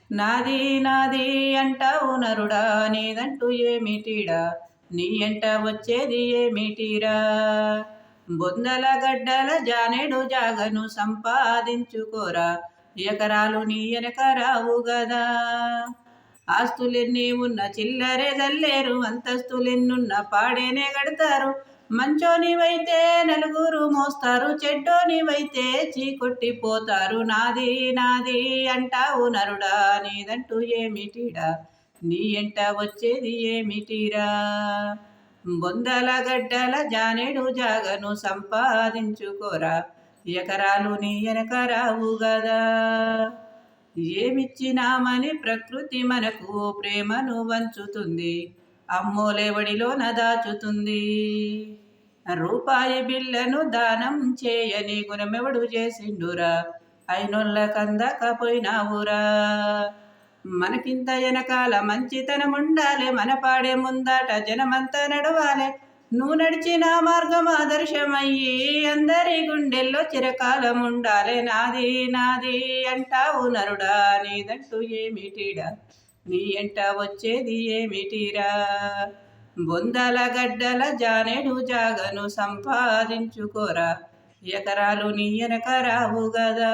నాది నాది అంటావు నరుడా, నీదంటూ ఏమిటిడా, నీ ఎంట వచ్చేది ఏమిటిరా. బొందల గడ్డల జానెడు జాగను సంపాదించుకోరా, ఎకరాలు నీ వెనక రావు గదా. ఆస్తులెన్ని ఉన్న చిల్లరే జల్లేరు, అంతస్తులెన్నున్న పాడేనే గడతారు. మంచోనివైతే నలుగురు మోస్తారు, చెడ్డోనివైతే చీకొట్టిపోతారు. నాది నాది అంటావు నరుడా, నీదంటూ ఏమిటిడా, నీ ఎంట వచ్చేది ఏమిటిరా. బొందల గడ్డల జానెడు జాగను సంపాదించుకోరా, ఎకరాలు నీ వెనక రావు గదా. ఏమిచ్చినామని ప్రకృతి మనకు ప్రేమను వంచుతుంది, అమ్మోలేవడిలోన దాచుతుంది. రూపాయి బిల్లను దానం చేయని గుణమెవడు చేసిండురా, అయినోళ్ళకందకపోయినావురా. మనకింత వెనకాల మంచితనముండాలే, మన పాడే ముందాట జనమంతా నడవాలే. నువ్వు నడిచిన మార్గం ఆదర్శమయ్యి అందరి గుండెల్లో చిరకాలం ఉండాలే. నాది నాది అంటావు నరుడా, నీదంటూ ఏమిటిడా, నీ ఎంట వచ్చేది ఏమిటిరా. బొందల గడ్డల జానెడు జాగను సంపాదించుకోరా, ఎకరాలు నీ వెనక రావు గదా.